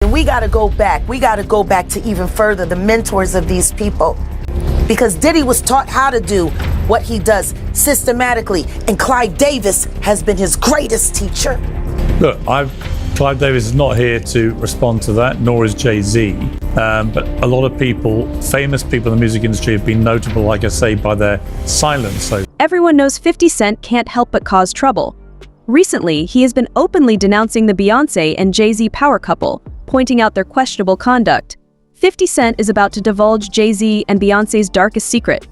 And we got to go back. We got to go back to even further, the mentors of these people. Because Diddy was taught how to do what he does systematically. And Clive Davis has been his greatest teacher. Look, Clive Davis is not here to respond to that, nor is Jay-Z. But a lot of people, famous people in the music industry, have been notable, like I say, by their silence. So everyone knows 50 Cent can't help but cause trouble. Recently, he has been openly denouncing the Beyonce and Jay-Z power couple, pointing out their questionable conduct. 50 Cent is about to divulge Jay-Z and Beyonce's darkest secret.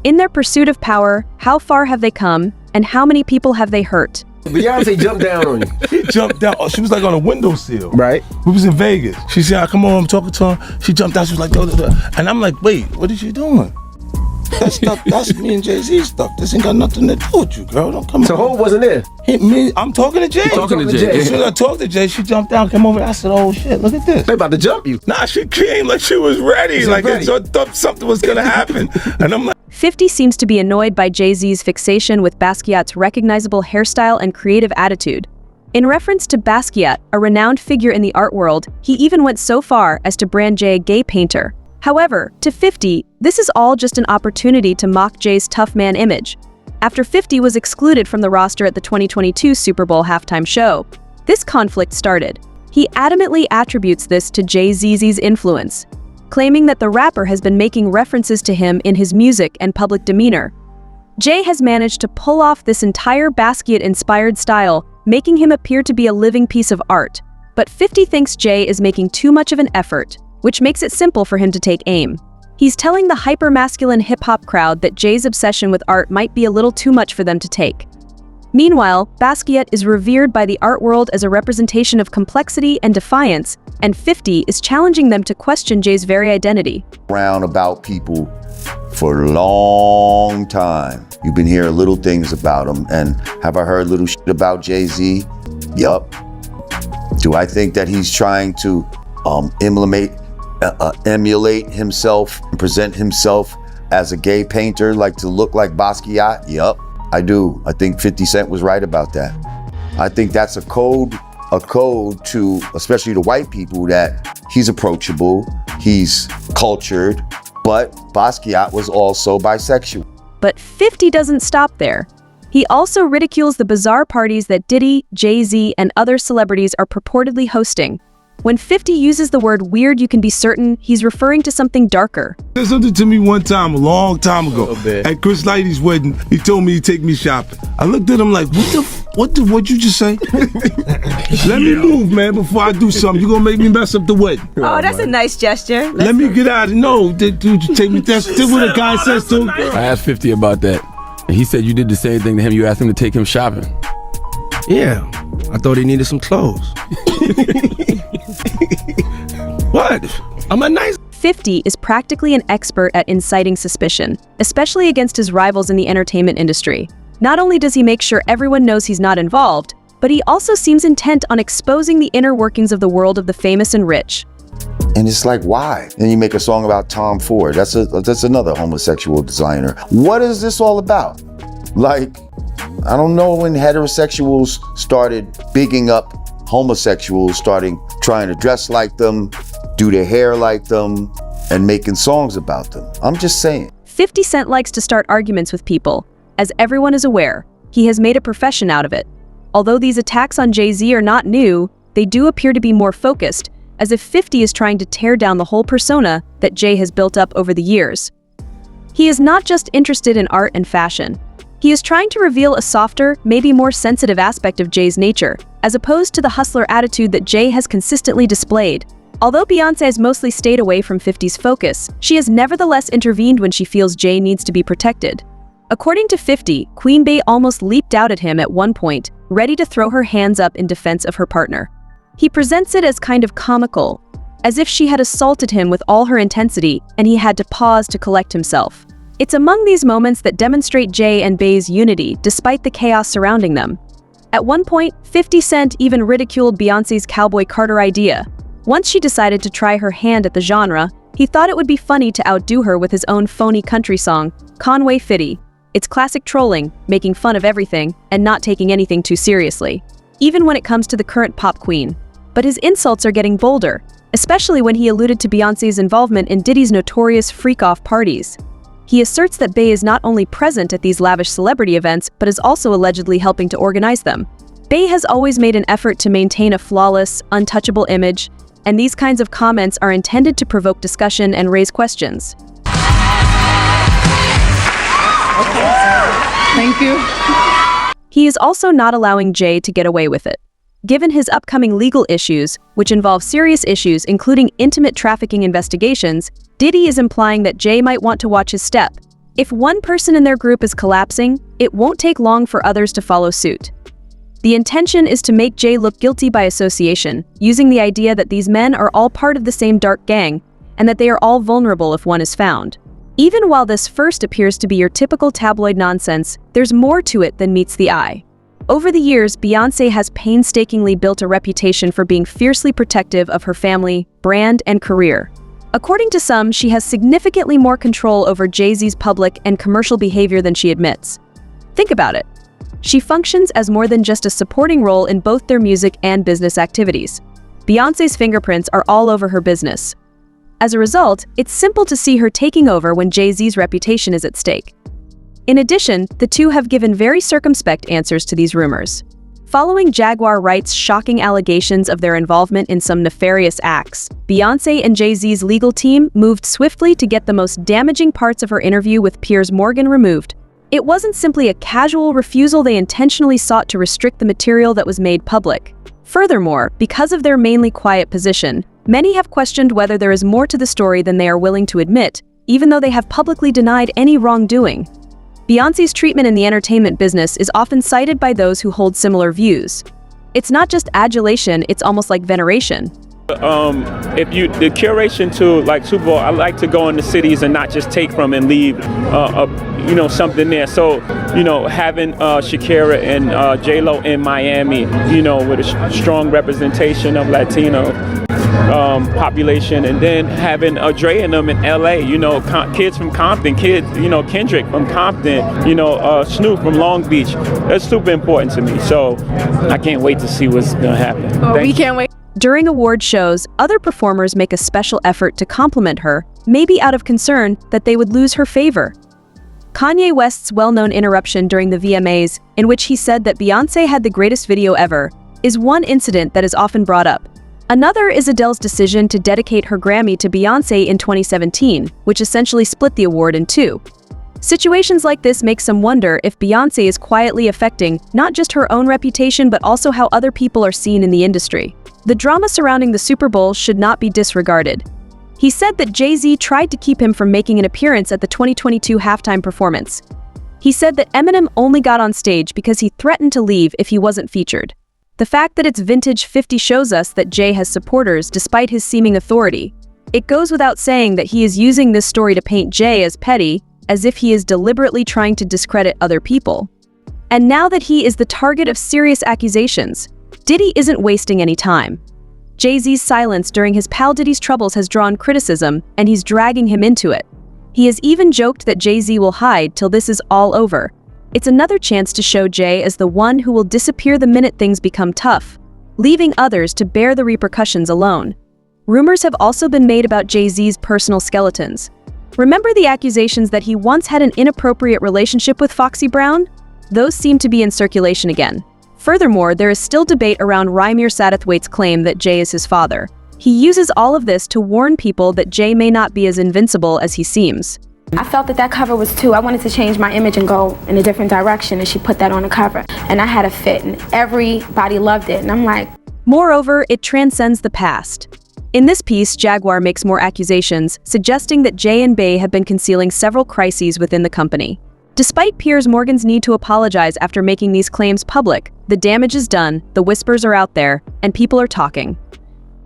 In their pursuit of power, how far have they come, and how many people have they hurt? Beyonce jumped down on you. She jumped down. Oh, she was like on a windowsill. Right. We was in Vegas. She said, "Come on, I'm talking to her." She jumped out. She was like, and I'm like, "Wait, what is she doing?" That stuff, that's me and Jay-Z stuff. This ain't got nothing to do with you, girl. Don't come. So Hov wasn't there. I'm talking to Jay. Talking to Jay. As soon as I talked to Jay, she jumped down, came over. I said, "Oh shit, look at this." They about to jump you. Nah, she came like she was ready. Like I thought something was gonna happen, and I'm like. 50 seems to be annoyed by Jay-Z's fixation with Basquiat's recognizable hairstyle and creative attitude. In reference to Basquiat, a renowned figure in the art world, he even went so far as to brand Jay a gay painter. However, to 50, this is all just an opportunity to mock Jay's tough man image. After 50 was excluded from the roster at the 2022 Super Bowl halftime show, this conflict started. He adamantly attributes this to Jay-Z's influence, claiming that the rapper has been making references to him in his music and public demeanor. Jay has managed to pull off this entire Basquiat-inspired style, making him appear to be a living piece of art. But 50 thinks Jay is making too much of an effort, which makes it simple for him to take aim. He's telling the hyper-masculine hip-hop crowd that Jay's obsession with art might be a little too much for them to take. Meanwhile, Basquiat is revered by the art world as a representation of complexity and defiance, and 50 is challenging them to question Jay's very identity. Around about people for a long time. You've been hearing little things about him, and have I heard little shit about Jay-Z? Yup. Do I think that he's trying to emulate himself and present himself as a gay painter, like to look like Basquiat? Yup. I do. I think 50 Cent was right about that. I think that's a code to, especially the white people, that he's approachable, he's cultured, but Basquiat was also bisexual. But 50 doesn't stop there. He also ridicules the bizarre parties that Diddy, Jay-Z, and other celebrities are purportedly hosting. When 50 uses the word weird, you can be certain he's referring to something darker. He said something to me one time, a long time ago, at Chris Lighty's wedding. He told me to take me shopping. I looked at him like, what'd you just say? Let me move, man, before I do something. You're gonna make me mess up the wedding. Oh, that's a nice gesture. Let me get out of No, dude, take me. That's what a guy says to him. I asked 50 about that, and he said you did the same thing to him. You asked him to take him shopping. Yeah, I thought he needed some clothes. What? I'm a nice... 50 is practically an expert at inciting suspicion, especially against his rivals in the entertainment industry. Not only does he make sure everyone knows he's not involved, but he also seems intent on exposing the inner workings of the world of the famous and rich. And it's like, why? Then you make a song about Tom Ford. That's another homosexual designer. What is this all about? Like, I don't know when heterosexuals started bigging up homosexuals, trying to dress like them, do their hair like them, and making songs about them. I'm just saying. 50 Cent likes to start arguments with people. As everyone is aware, he has made a profession out of it. Although these attacks on Jay-Z are not new, they do appear to be more focused, as if 50 is trying to tear down the whole persona that Jay has built up over the years. He is not just interested in art and fashion. He is trying to reveal a softer, maybe more sensitive aspect of Jay's nature, as opposed to the hustler attitude that Jay has consistently displayed. Although Beyonce has mostly stayed away from 50's focus, she has nevertheless intervened when she feels Jay needs to be protected. According to 50, Queen Bey almost leaped out at him at one point, ready to throw her hands up in defense of her partner. He presents it as kind of comical, as if she had assaulted him with all her intensity and he had to pause to collect himself. It's among these moments that demonstrate Jay and Bey's unity despite the chaos surrounding them. At one point, 50 Cent even ridiculed Beyonce's Cowboy Carter idea. Once she decided to try her hand at the genre, he thought it would be funny to outdo her with his own phony country song, Conway Fitty. It's classic trolling, making fun of everything, and not taking anything too seriously, even when it comes to the current pop queen. but his insults are getting bolder, especially when he alluded to Beyonce's involvement in Diddy's notorious freak-off parties. He asserts that Bey is not only present at these lavish celebrity events, but is also allegedly helping to organize them. Bey has always made an effort to maintain a flawless, untouchable image, and these kinds of comments are intended to provoke discussion and raise questions. Thank you. He is also not allowing Jay to get away with it. Given his upcoming legal issues, which involve serious issues including intimate trafficking investigations, Diddy is implying that Jay might want to watch his step. If one person in their group is collapsing, it won't take long for others to follow suit. The intention is to make Jay look guilty by association, using the idea that these men are all part of the same dark gang, and that they are all vulnerable if one is found. Even while this first appears to be your typical tabloid nonsense, there's more to it than meets the eye. Over the years, Beyonce has painstakingly built a reputation for being fiercely protective of her family, brand, and career. According to some, she has significantly more control over Jay-Z's public and commercial behavior than she admits. Think about it. She functions as more than just a supporting role in both their music and business activities. Beyonce's fingerprints are all over her business. As a result, it's simple to see her taking over when Jay-Z's reputation is at stake. In addition, the two have given very circumspect answers to these rumors. Following Jaguar Wright's shocking allegations of their involvement in some nefarious acts, Beyonce and Jay-Z's legal team moved swiftly to get the most damaging parts of her interview with Piers Morgan removed. It wasn't simply a casual refusal, they intentionally sought to restrict the material that was made public. Furthermore, because of their mainly quiet position, many have questioned whether there is more to the story than they are willing to admit, even though they have publicly denied any wrongdoing. Beyonce's treatment in the entertainment business is often cited by those who hold similar views. It's not just adulation, it's almost like veneration. The curation to like Super Bowl, I like to go into cities and not just take from and leave, something there. So, having Shakira and J-Lo in Miami, with a strong representation of Latino population, and then having Dre and them in LA, kids from Compton, Kendrick from Compton, Snoop from Long Beach. That's super important to me. So I can't wait to see what's gonna happen. We can't wait. During award shows, other performers make a special effort to compliment her, maybe out of concern that they would lose her favor. Kanye West's well-known interruption during the VMAs, in which he said that Beyonce had the greatest video ever, is one incident that is often brought up. Another is Adele's decision to dedicate her Grammy to Beyonce in 2017, which essentially split the award in two. Situations like this make some wonder if Beyonce is quietly affecting not just her own reputation but also how other people are seen in the industry. The drama surrounding the Super Bowl should not be disregarded. He said that Jay-Z tried to keep him from making an appearance at the 2022 halftime performance. He said that Eminem only got on stage because he threatened to leave if he wasn't featured. The fact that it's vintage 50 shows us that Jay has supporters despite his seeming authority. It goes without saying that he is using this story to paint Jay as petty, as if he is deliberately trying to discredit other people. And now that he is the target of serious accusations, Diddy isn't wasting any time. Jay-Z's silence during his pal Diddy's troubles has drawn criticism, and he's dragging him into it. He has even joked that Jay-Z will hide till this is all over. It's another chance to show Jay as the one who will disappear the minute things become tough, leaving others to bear the repercussions alone. Rumors have also been made about Jay-Z's personal skeletons. Remember the accusations that he once had an inappropriate relationship with Foxy Brown? Those seem to be in circulation again. Furthermore, there is still debate around Rymir Satterthwaite's claim that Jay is his father. He uses all of this to warn people that Jay may not be as invincible as he seems. I felt that cover was too. I wanted to change my image and go in a different direction, and she put that on the cover. And I had a fit, and everybody loved it. And I'm like... Moreover, it transcends the past. In this piece, Jaguar makes more accusations, suggesting that Jay and Bey have been concealing several crises within the company. Despite Piers Morgan's need to apologize after making these claims public, the damage is done, the whispers are out there, and people are talking.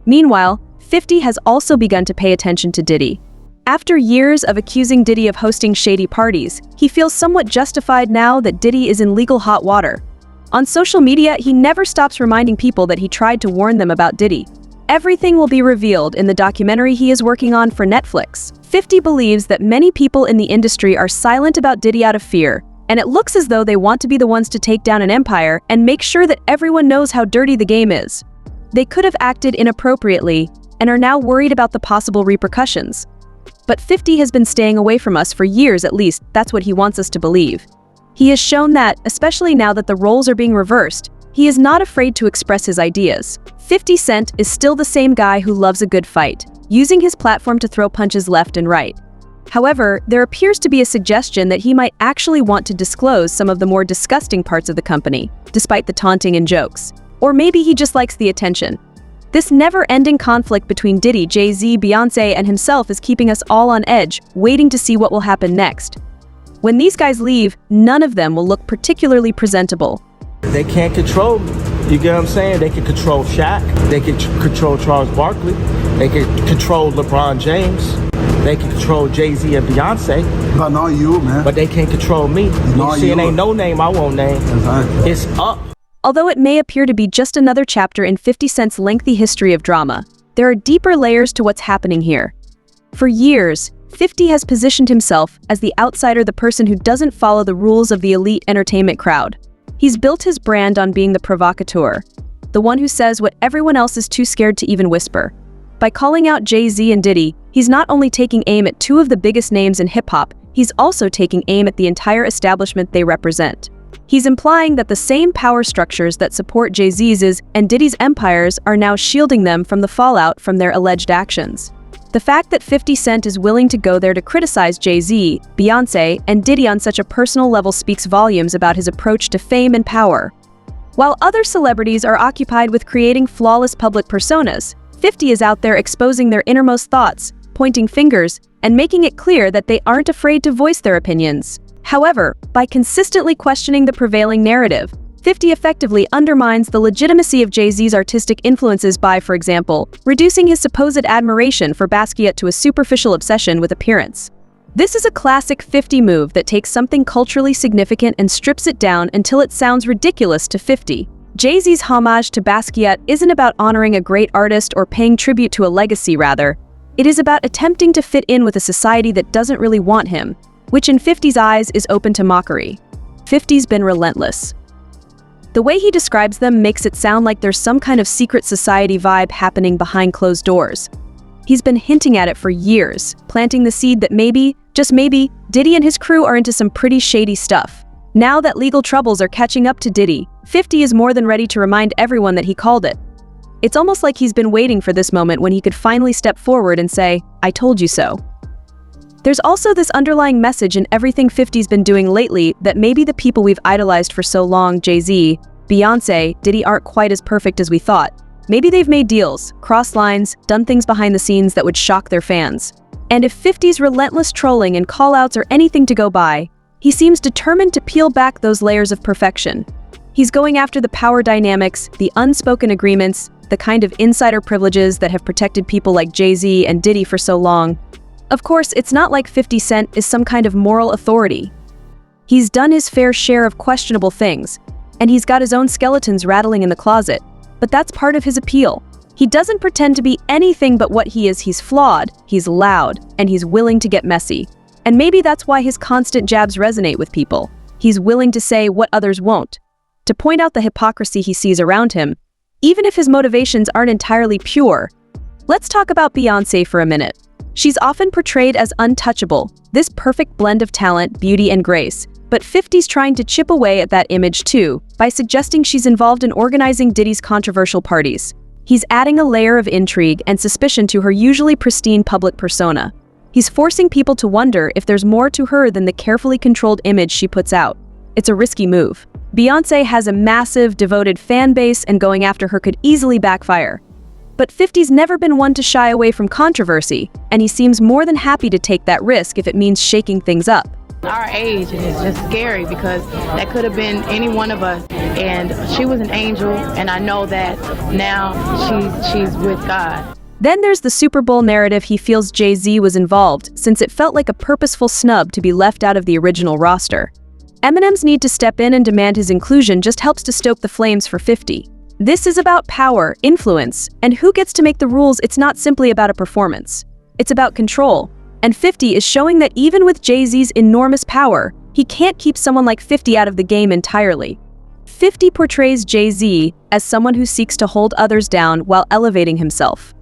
Meanwhile, 50 has also begun to pay attention to Diddy. After years of accusing Diddy of hosting shady parties, he feels somewhat justified now that Diddy is in legal hot water. On social media, he never stops reminding people that he tried to warn them about Diddy. Everything will be revealed in the documentary he is working on for Netflix. 50 believes that many people in the industry are silent about Diddy out of fear, and it looks as though they want to be the ones to take down an empire and make sure that everyone knows how dirty the game is. They could have acted inappropriately and are now worried about the possible repercussions. But 50 has been staying away from us for years at least, that's what he wants us to believe. He has shown that, especially now that the roles are being reversed, he is not afraid to express his ideas. 50 Cent is still the same guy who loves a good fight, using his platform to throw punches left and right. However, there appears to be a suggestion that he might actually want to disclose some of the more disgusting parts of the company, despite the taunting and jokes. Or maybe he just likes the attention. This never-ending conflict between Diddy, Jay-Z, Beyonce, and himself is keeping us all on edge, waiting to see what will happen next. When these guys leave, none of them will look particularly presentable. They can't control me. You get what I'm saying? They can control Shaq. They can control Charles Barkley. They can control LeBron James. They can control Jay-Z and Beyonce. But not you, man. But they can't control me. You see, it ain't no name I won't name. Exactly. It's up. Although it may appear to be just another chapter in 50 Cent's lengthy history of drama, there are deeper layers to what's happening here. For years, 50 has positioned himself as the outsider, the person who doesn't follow the rules of the elite entertainment crowd. He's built his brand on being the provocateur, the one who says what everyone else is too scared to even whisper. By calling out Jay-Z and Diddy, he's not only taking aim at two of the biggest names in hip-hop, he's also taking aim at the entire establishment they represent. He's implying that the same power structures that support Jay-Z's and Diddy's empires are now shielding them from the fallout from their alleged actions. The fact that 50 Cent is willing to go there to criticize Jay-Z, Beyonce, and Diddy on such a personal level speaks volumes about his approach to fame and power. While other celebrities are occupied with creating flawless public personas, 50 is out there exposing their innermost thoughts, pointing fingers, and making it clear that they aren't afraid to voice their opinions. However, by consistently questioning the prevailing narrative, 50 effectively undermines the legitimacy of Jay-Z's artistic influences by, for example, reducing his supposed admiration for Basquiat to a superficial obsession with appearance. This is a classic 50 move that takes something culturally significant and strips it down until it sounds ridiculous to 50. Jay-Z's homage to Basquiat isn't about honoring a great artist or paying tribute to a legacy, rather. It is about attempting to fit in with a society that doesn't really want him, which in 50's eyes is open to mockery. 50's been relentless. The way he describes them makes it sound like there's some kind of secret society vibe happening behind closed doors. He's been hinting at it for years, planting the seed that maybe, just maybe, Diddy and his crew are into some pretty shady stuff. Now that legal troubles are catching up to Diddy, 50 is more than ready to remind everyone that he called it. It's almost like he's been waiting for this moment when he could finally step forward and say, "I told you so." There's also this underlying message in everything 50's been doing lately that maybe the people we've idolized for so long, Jay-Z, Beyonce, Diddy, aren't quite as perfect as we thought. Maybe they've made deals, crossed lines, done things behind the scenes that would shock their fans. And if 50's relentless trolling and call-outs are anything to go by, he seems determined to peel back those layers of perfection. He's going after the power dynamics, the unspoken agreements, the kind of insider privileges that have protected people like Jay-Z and Diddy for so long. Of course, it's not like 50 Cent is some kind of moral authority. He's done his fair share of questionable things, and he's got his own skeletons rattling in the closet, but that's part of his appeal. He doesn't pretend to be anything but what he is. He's flawed, he's loud, and he's willing to get messy. And maybe that's why his constant jabs resonate with people. He's willing to say what others won't, to point out the hypocrisy he sees around him, even if his motivations aren't entirely pure. Let's talk about Beyonce for a minute. She's often portrayed as untouchable, this perfect blend of talent, beauty, and grace. But 50's trying to chip away at that image too, by suggesting she's involved in organizing Diddy's controversial parties. He's adding a layer of intrigue and suspicion to her usually pristine public persona. He's forcing people to wonder if there's more to her than the carefully controlled image she puts out. It's a risky move. Beyonce has a massive, devoted fan base, and going after her could easily backfire. But 50's never been one to shy away from controversy, and he seems more than happy to take that risk if it means shaking things up. Our age is just scary because that could have been any one of us, and she was an angel, and I know that now she's with God. Then there's the Super Bowl narrative. He feels Jay-Z was involved, since it felt like a purposeful snub to be left out of the original roster. Eminem's need to step in and demand his inclusion just helps to stoke the flames for 50. This is about power, influence, and who gets to make the rules. It's not simply about a performance. It's about control. And 50 is showing that even with Jay-Z's enormous power, he can't keep someone like 50 out of the game entirely. 50 portrays Jay-Z as someone who seeks to hold others down while elevating himself.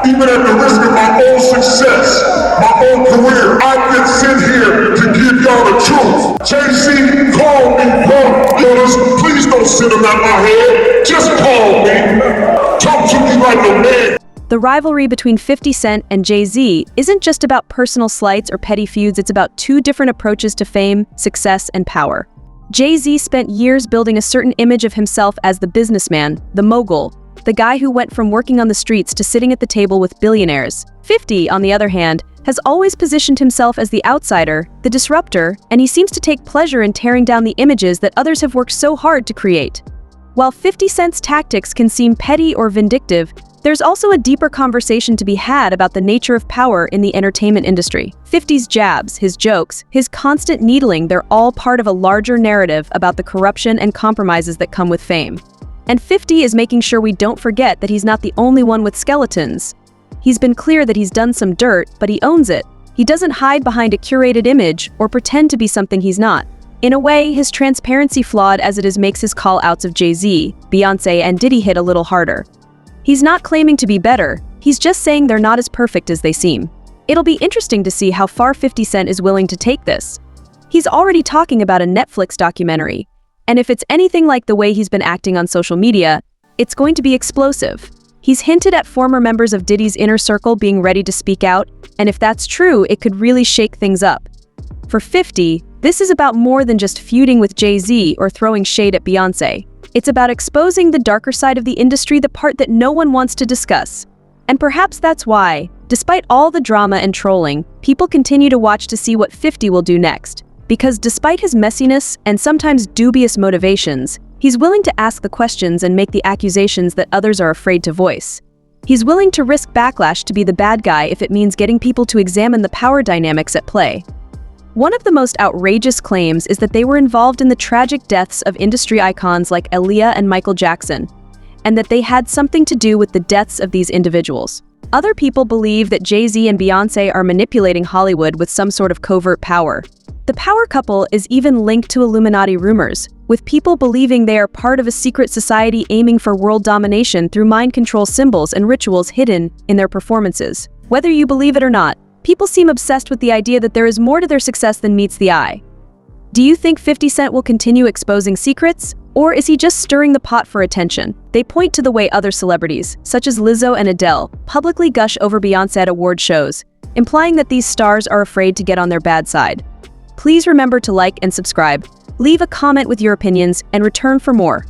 Even at the risk of my own success, my own career, I've been sent here to give y'all the truth. Jay-Z called me, bro. Please don't send him out my head. Just call me. Talk to me like a man. The rivalry between 50 Cent and Jay-Z isn't just about personal slights or petty feuds, it's about two different approaches to fame, success, and power. Jay-Z spent years building a certain image of himself as the businessman, the mogul, the guy who went from working on the streets to sitting at the table with billionaires. 50, on the other hand, has always positioned himself as the outsider, the disruptor, and he seems to take pleasure in tearing down the images that others have worked so hard to create. While 50 Cent's tactics can seem petty or vindictive, there's also a deeper conversation to be had about the nature of power in the entertainment industry. 50's jabs, his jokes, his constant needling, they're all part of a larger narrative about the corruption and compromises that come with fame. And 50 is making sure we don't forget that he's not the only one with skeletons. He's been clear that he's done some dirt, but he owns it. He doesn't hide behind a curated image or pretend to be something he's not. In a way, his transparency, flawed as it is, makes his call-outs of Jay-Z, Beyonce, and Diddy hit a little harder. He's not claiming to be better, he's just saying they're not as perfect as they seem. It'll be interesting to see how far 50 Cent is willing to take this. He's already talking about a Netflix documentary, and if it's anything like the way he's been acting on social media, it's going to be explosive. He's hinted at former members of Diddy's inner circle being ready to speak out, and if that's true, it could really shake things up. For 50, this is about more than just feuding with Jay-Z or throwing shade at Beyonce. It's about exposing the darker side of the industry, the part that no one wants to discuss. And perhaps that's why, despite all the drama and trolling, people continue to watch to see what 50 will do next. Because despite his messiness and sometimes dubious motivations, he's willing to ask the questions and make the accusations that others are afraid to voice. He's willing to risk backlash to be the bad guy if it means getting people to examine the power dynamics at play. One of the most outrageous claims is that they were involved in the tragic deaths of industry icons like Aaliyah and Michael Jackson, and that they had something to do with the deaths of these individuals. Other people believe that Jay-Z and Beyonce are manipulating Hollywood with some sort of covert power. The power couple is even linked to Illuminati rumors, with people believing they are part of a secret society aiming for world domination through mind control symbols and rituals hidden in their performances. Whether you believe it or not, people seem obsessed with the idea that there is more to their success than meets the eye. Do you think 50 Cent will continue exposing secrets? Or is he just stirring the pot for attention? They point to the way other celebrities, such as Lizzo and Adele, publicly gush over Beyonce at award shows, implying that these stars are afraid to get on their bad side. Please remember to like and subscribe, leave a comment with your opinions, and return for more.